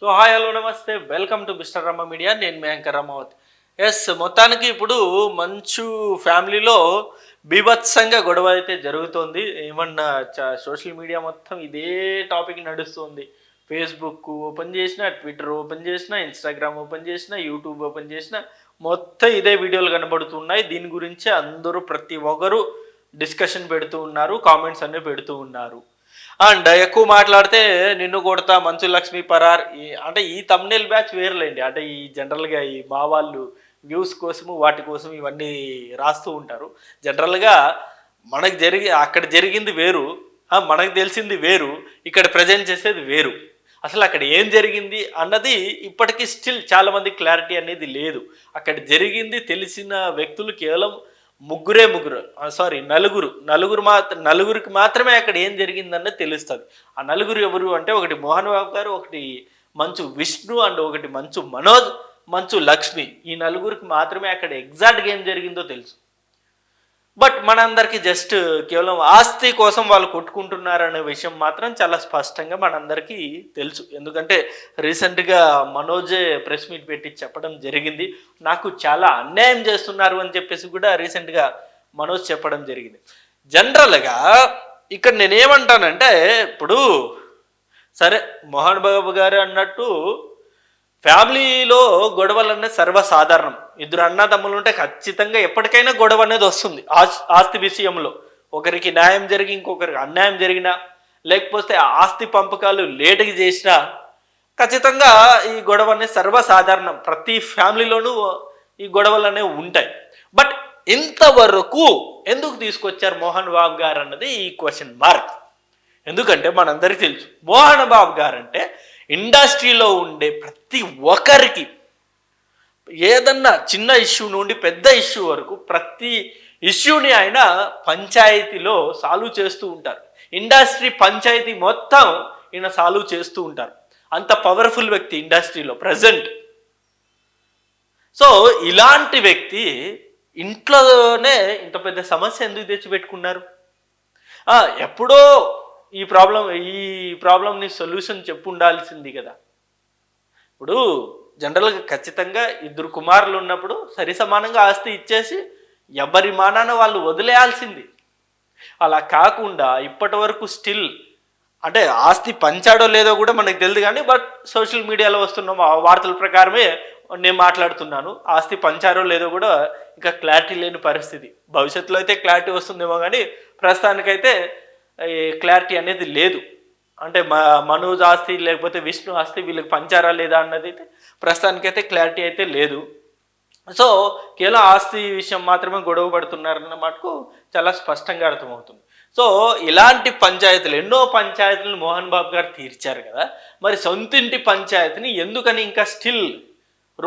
So hi hello నమస్తే welcome to mister రమ్మ media. నేను మీ యాంకర్ రమావతి. ఎస్, మొత్తానికి ఇప్పుడు మంచు ఫ్యామిలీలో బీభత్సంగా గొడవ అయితే జరుగుతోంది. ఏమన్నా సోషల్ మీడియా మొత్తం ఇదే టాపిక్ నడుస్తుంది. ఫేస్బుక్ ఓపెన్ చేసిన, ట్విట్టర్ ఓపెన్ చేసిన, ఇన్స్టాగ్రామ్ ఓపెన్ చేసిన, యూట్యూబ్ ఓపెన్ చేసిన, మొత్తం ఇదే వీడియోలు కనబడుతున్నాయి. దీని గురించి అందరూ ప్రతి ఒక్కరు డిస్కషన్ పెడుతూ ఉన్నారు, కామెంట్స్ అన్నీ పెడుతూ ఉన్నారు. అండ్ ఎక్కువ మాట్లాడితే నిన్ను కొడతా, మంచు లక్ష్మి పరార్ అంటే ఈ తమ్నేల్ బ్యాచ్ వేరులేండి. అంటే ఈ జనరల్గా ఈ మా వాళ్ళు వ్యూస్ కోసము వాటి కోసం ఇవన్నీ రాస్తూ ఉంటారు. జనరల్గా అక్కడ జరిగింది వేరు, మనకు తెలిసింది వేరు, ఇక్కడ ప్రజెంట్ చేసేది వేరు. అసలు అక్కడ ఏం జరిగింది అన్నది ఇప్పటికీ స్టిల్ చాలా మంది క్లారిటీ అనేది లేదు. అక్కడ జరిగింది తెలిసిన వ్యక్తులు కేవలం ముగ్గురు, సారీ నలుగురికి మాత్రమే అక్కడ ఏం జరిగిందన్నది తెలుస్తుంది. ఆ నలుగురు ఎవరు అంటే ఒకటి మోహన్ బాబు గారు, ఒకటి మంచు విష్ణు, అండ్ ఒకటి మంచు మనోజ్, మంచు లక్ష్మి. ఈ నలుగురికి మాత్రమే అక్కడ ఎగ్జాక్ట్గా ఏం జరిగిందో తెలుసు. బట్ మనందరికీ జస్ట్ కేవలం ఆస్తి కోసం వాళ్ళు కొట్టుకుంటున్నారనే విషయం మాత్రం చాలా స్పష్టంగా మనందరికీ తెలుసు. ఎందుకంటే రీసెంట్గా మనోజే ప్రెస్ మీట్ పెట్టి చెప్పడం జరిగింది. నాకు చాలా అన్యాయం చేస్తున్నారు అని చెప్పేసి కూడా రీసెంట్గా మనోజ్ చెప్పడం జరిగింది. జనరల్గా ఇక్కడ నేనేమంటానంటే, ఇప్పుడు సరే మోహన్ బాబు గారు అన్నట్టు ఫ్యామిలీలో గొడవలు అనేది సర్వసాధారణం. ఇద్దరు అన్నదమ్ములు ఉంటే ఖచ్చితంగా ఎప్పటికైనా గొడవ అనేది వస్తుంది. ఆస్తి విషయంలో ఒకరికి న్యాయం జరిగి ఇంకొకరికి అన్యాయం జరిగినా, లేకపోతే ఆస్తి పంపకాలు లేటుగా చేసినా ఖచ్చితంగా ఈ గొడవ అనేది సర్వసాధారణం. ప్రతి ఫ్యామిలీలోనూ ఈ గొడవలు అనేవి ఉంటాయి. బట్ ఇంతవరకు ఎందుకు తీసుకొచ్చారు మోహన్ బాబు గారు అన్నది ఈ క్వశ్చన్ మార్క్. ఎందుకంటే మనందరికీ తెలుసు, మోహన్ బాబు గారు అంటే ఇండస్ట్రీలో ఉండే ప్రతి ఒక్కరికి ఏదన్నా చిన్న ఇష్యూ నుండి పెద్ద ఇష్యూ వరకు ప్రతి ఇష్యూని ఆయన పంచాయతీలో సాల్వ్ చేస్తూ ఉంటారు. ఇండస్ట్రీ పంచాయతీ మొత్తం ఈయన సాల్వ్ చేస్తూ ఉంటారు. అంత పవర్ఫుల్ వ్యక్తి ఇండస్ట్రీలో ప్రజెంట్. సో ఇలాంటి వ్యక్తి ఇంట్లోనే ఇంత పెద్ద సమస్య ఎందుకు తెచ్చిపెట్టుకున్నారు? ఎప్పుడో ఈ ప్రాబ్లంని సొల్యూషన్ చెప్పు ఉండాల్సింది కదా. ఇప్పుడు జనరల్గా ఖచ్చితంగా ఇద్దరు కుమారులు ఉన్నప్పుడు సరి సమానంగా ఆస్తి ఇచ్చేసి ఎవరి మానాన వాళ్ళు వదిలేయాల్సింది. అలా కాకుండా ఇప్పటి వరకు స్టిల్ అంటే ఆస్తి పంచాడో లేదో కూడా మనకు తెలియదు, కానీ బట్ సోషల్ మీడియాలో వస్తున్న వార్తల ప్రకారమే నేను మాట్లాడుతున్నాను. ఆస్తి పంచారో లేదో కూడా ఇంకా క్లారిటీ లేని పరిస్థితి. భవిష్యత్తులో అయితే క్లారిటీ వస్తుందేమో, కానీ ప్రస్తుతానికైతే క్లారిటీ అనేది లేదు. అంటే మనోజ్ ఆస్తి లేకపోతే విష్ణు ఆస్తి వీళ్ళకి పంచారా లేదా అన్నది అయితే ప్రస్తుతానికైతే క్లారిటీ అయితే లేదు. సో కేవలం ఆస్తి విషయం మాత్రమే గొడవ పడుతున్నారన్న మటుకు చాలా స్పష్టంగా అర్థమవుతుంది. సో ఇలాంటి పంచాయతీలు ఎన్నో పంచాయతీలను మోహన్ బాబు గారు తీర్చారు కదా. మరి సొంతింటి పంచాయతీని ఎందుకని ఇంకా స్టిల్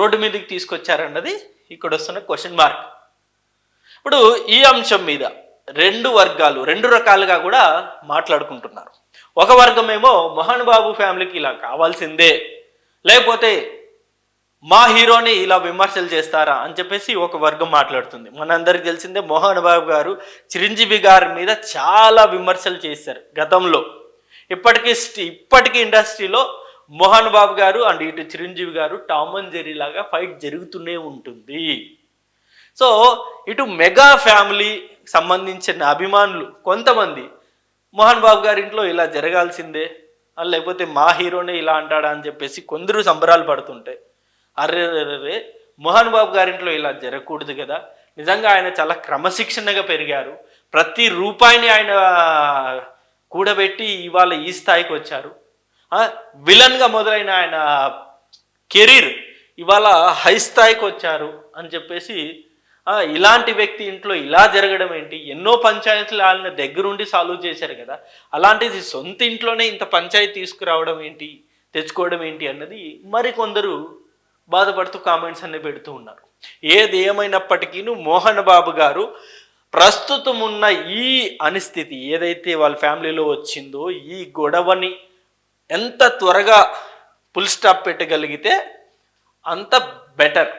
రోడ్డు మీదకి తీసుకొచ్చారన్నది ఇక్కడ వస్తున్న క్వశ్చన్ మార్క్. ఇప్పుడు ఈ అంశం మీద రెండు రకాలుగా కూడా మాట్లాడుకుంటున్నారు. ఒక వర్గం ఏమో మోహన్ బాబు ఫ్యామిలీకి ఇలా కావాల్సిందే, లేకపోతే మా హీరోని ఇలా విమర్శలు చేస్తారా అని చెప్పేసి ఒక వర్గం మాట్లాడుతుంది. మనందరికి తెలిసిందే మోహన్ బాబు గారు చిరంజీవి గారి మీద చాలా విమర్శలు చేశారు గతంలో. ఇప్పటికీ ఇండస్ట్రీలో మోహన్ బాబు గారు అండ్ ఇటు చిరంజీవి గారు టామ్ అండ్ జెర్రీ లాగా ఫైట్ జరుగుతూనే ఉంటుంది. సో ఇటు మెగా ఫ్యామిలీ సంబంధించిన అభిమానులు కొంతమంది మోహన్ బాబు గారి ఇంట్లో ఇలా జరగాల్సిందే, లేకపోతే మా హీరోనే ఇలా అంటాడా అని చెప్పేసి కొందరు సంబరాలు పడుతుంటాయి. అర్రే మోహన్ బాబు గారింట్లో ఇలా జరగకూడదు కదా. నిజంగా ఆయన చాలా క్రమశిక్షణగా పెరిగారు. ప్రతి రూపాయిని ఆయన కూడబెట్టి ఇవాళ ఈ స్థాయికి వచ్చారు. విలన్గా మొదలైన ఆయన కెరీర్ ఇవాళ హై స్థాయికి వచ్చారు అని చెప్పేసి, ఇలాంటి వ్యక్తి ఇంట్లో ఇలా జరగడం ఏంటి? ఎన్నో పంచాయతీలు ఆయన దగ్గరుండి సాల్వ్ చేశారు కదా. అలాంటిది సొంత ఇంట్లోనే ఇంత పంచాయతీ తీసుకురావడం ఏంటి, తెచ్చుకోవడం ఏంటి అన్నది మరికొందరు బాధపడుతూ కామెంట్స్ అన్ని పెడుతూ ఉన్నారు. ఏది ఏమైనప్పటికీ మోహన్ బాబు గారు ప్రస్తుతం ఉన్న ఈ అనిస్థితి ఏదైతే వాళ్ళ ఫ్యామిలీలో వచ్చిందో, ఈ గొడవని ఎంత త్వరగా ఫుల్ స్టాప్ పెట్టగలిగితే అంత బెటర్.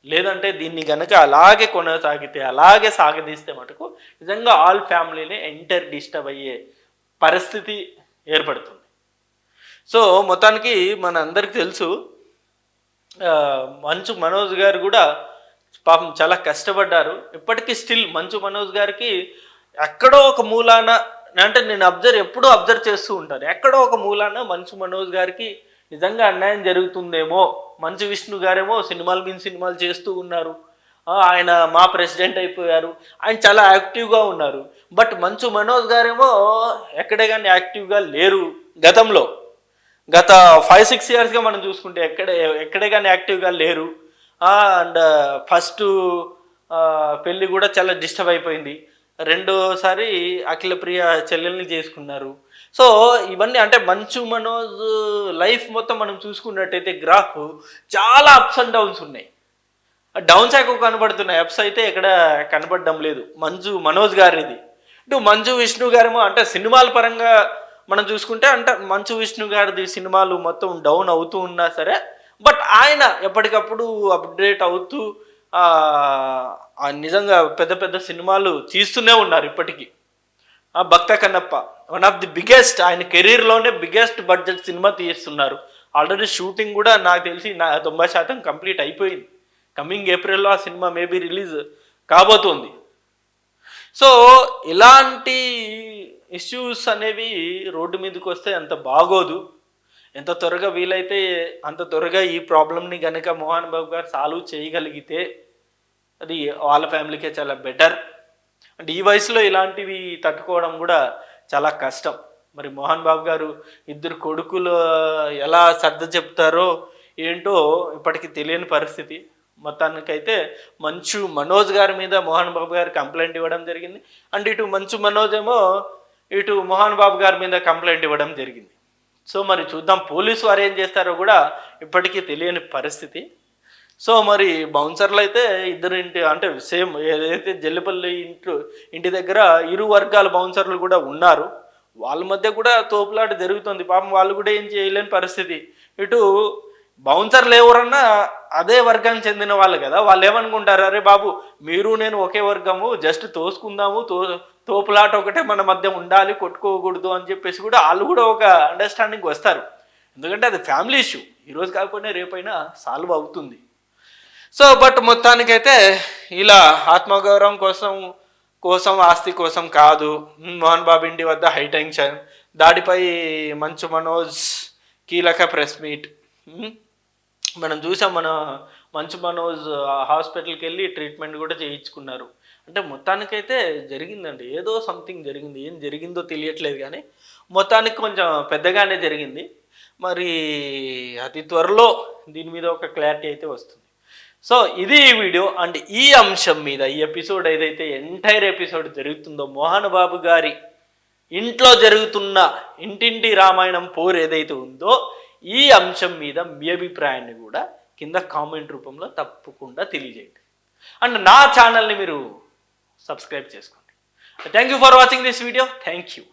లేదంటే దీన్ని కనుక అలాగే కొనసాగితే, అలాగే సాగదీస్తే మటుకు నిజంగా ఆల్ ఫ్యామిలీని ఎంటర్ డిస్టర్బ్ అయ్యే పరిస్థితి ఏర్పడుతుంది. సో మొత్తానికి మన అందరికి తెలుసు, మంచు మనోజ్ గారు కూడా పాపం చాలా కష్టపడ్డారు. ఇప్పటికీ స్టిల్ మంచు మనోజ్ గారికి ఎక్కడో ఒక మూలాన, అంటే నేను ఎప్పుడూ అబ్జర్వ్ చేస్తూ ఉంటాను, ఎక్కడో ఒక మూలాన మంచు మనోజ్ గారికి నిజంగా అన్యాయం జరుగుతుందేమో. మంచు విష్ణు గారేమో సినిమాల మీద సినిమాలు చేస్తూ ఉన్నారు, ఆయన మా ప్రెసిడెంట్ అయిపోయారు, ఆయన చాలా యాక్టివ్గా ఉన్నారు. బట్ మంచు మనోజ్ గారేమో ఎక్కడే కానీ యాక్టివ్గా లేరు. గత 5-6 ఇయర్స్గా మనం చూసుకుంటే ఎక్కడే కానీ యాక్టివ్గా లేరు. అండ్ ఫస్ట్ పెళ్ళి కూడా చాలా డిస్టర్బ్ అయిపోయింది. రెండోసారి అఖిలప్రియ చెల్లెల్ని చేసుకున్నారు. సో ఇవన్నీ అంటే మంచు మనోజ్ లైఫ్ మొత్తం మనం చూసుకున్నట్టయితే గ్రాఫ్ చాలా అప్స్ అండ్ డౌన్స్ ఉన్నాయి. డౌన్స్ ఎక్కువ కనబడుతున్నాయి, అప్స్ అయితే ఎక్కడ కనబడడం లేదు మంచు మనోజ్ గారిది. ఇటు మంచు విష్ణు గారేమో అంటే సినిమాల పరంగా మనం చూసుకుంటే అంటే మంచు విష్ణు గారిది సినిమాలు మొత్తం డౌన్ అవుతూ ఉన్నా సరే, బట్ ఆయన ఎప్పటికప్పుడు అప్డేట్ అవుతూ నిజంగా పెద్ద పెద్ద సినిమాలు తీస్తూనే ఉన్నారు ఇప్పటికీ. Bhakta Kannappa one of the biggest, ఆయన కెరీర్లోనే బిగ్గెస్ట్ బడ్జెట్ సినిమా తీస్తున్నారు. ఆల్రెడీ షూటింగ్ కూడా నాకు తెలిసి 90% కంప్లీట్ అయిపోయింది. కమింగ్ ఏప్రిల్లో ఆ సినిమా మేబీ రిలీజ్ కాబోతుంది. సో ఇలాంటి ఇష్యూస్ అనేవి రోడ్డు మీదకి వస్తే అంత బాగోదు. ఎంత త్వరగా వీలైతే అంత త్వరగా ఈ ప్రాబ్లమ్ని కనుక మోహన్ బాబు గారు సాల్వ్ చేయగలిగితే అది వాళ్ళ ఫ్యామిలీకే చాలా బెటర్. అంటే ఈ వయసులో ఇలాంటివి తట్టుకోవడం కూడా చాలా కష్టం. మరి మోహన్ బాబు గారు ఇద్దరు కొడుకులు ఎలా సర్ద చెప్తారో ఏంటో ఇప్పటికీ తెలియని పరిస్థితి. మొత్తానికైతే మంచు మనోజ్ గారి మీద మోహన్ బాబు గారు కంప్లైంట్ ఇవ్వడం జరిగింది. అండ్ ఇటు మంచు మనోజ్ ఏమో ఇటు మోహన్ బాబు గారి మీద కంప్లైంట్ ఇవ్వడం జరిగింది. సో మరి చూద్దాం పోలీసు వారు ఏం చేస్తారో కూడా ఇప్పటికీ తెలియని పరిస్థితి. సో మరి బౌన్సర్లు అయితే ఇద్దరు అంటే సేమ్ ఏదైతే జల్లిపల్లి ఇంటి దగ్గర ఇరు వర్గాల బౌన్సర్లు కూడా ఉన్నారు, వాళ్ళ మధ్య కూడా తోపులాట జరుగుతుంది. పాపం వాళ్ళు కూడా ఏం చేయలేని పరిస్థితి. ఇటు బౌన్సర్లు ఎవరన్నా అదే వర్గానికి చెందిన వాళ్ళు కదా, వాళ్ళు ఏమనుకుంటారు, అరే బాబు మీరు నేను ఒకే వర్గము, జస్ట్ తోసుకుందాము, తోపులాట ఒకటే మన మధ్య ఉండాలి, కొట్టుకోకూడదు అని చెప్పేసి కూడా వాళ్ళు కూడా ఒక అండర్స్టాండింగ్ వస్తారు. ఎందుకంటే అది ఫ్యామిలీ ఇష్యూ, ఈరోజు కాకపోయినా రేపైనా సాల్వ్ అవుతుంది. సో బట్ మొత్తానికైతే ఇలా ఆత్మగౌరవం కోసం ఆస్తి కోసం కాదు, మోహన్ బాబు ఇంటి వద్ద హైటెన్షన్, దాడిపై మంచు మనోజ్ కీలక ప్రెస్ మీట్. మనం చూసాం, మన మంచు మనోజ్ హాస్పిటల్కి వెళ్ళి ట్రీట్మెంట్ కూడా చేయించుకున్నారు. అంటే మొత్తానికైతే జరిగిందండి, ఏదో సంథింగ్ జరిగింది, ఏం జరిగిందో తెలియట్లేదు కానీ మొత్తానికి కొంచెం పెద్దగానే జరిగింది. మరి అతి త్వరలో దీని మీద ఒక క్లారిటీ అయితే వస్తుంది. సో ఇది ఈ వీడియో. అండ్ ఈ అంశం మీద ఈ ఎపిసోడ్ ఏదైతే ఎంటైర్ ఎపిసోడ్ జరుగుతుందో, మోహన్ బాబు గారి ఇంట్లో జరుగుతున్న ఇంటింటి రామాయణం పోర్ ఏదైతే ఉందో, ఈ అంశం మీద మీ అభిప్రాయాన్ని కూడా కింద కామెంట్ రూపంలో తప్పకుండా తెలియజేయండి. అండ్ నా ఛానల్ని మీరు సబ్స్క్రైబ్ చేసుకోండి. Thank you for watching this video. Thank you.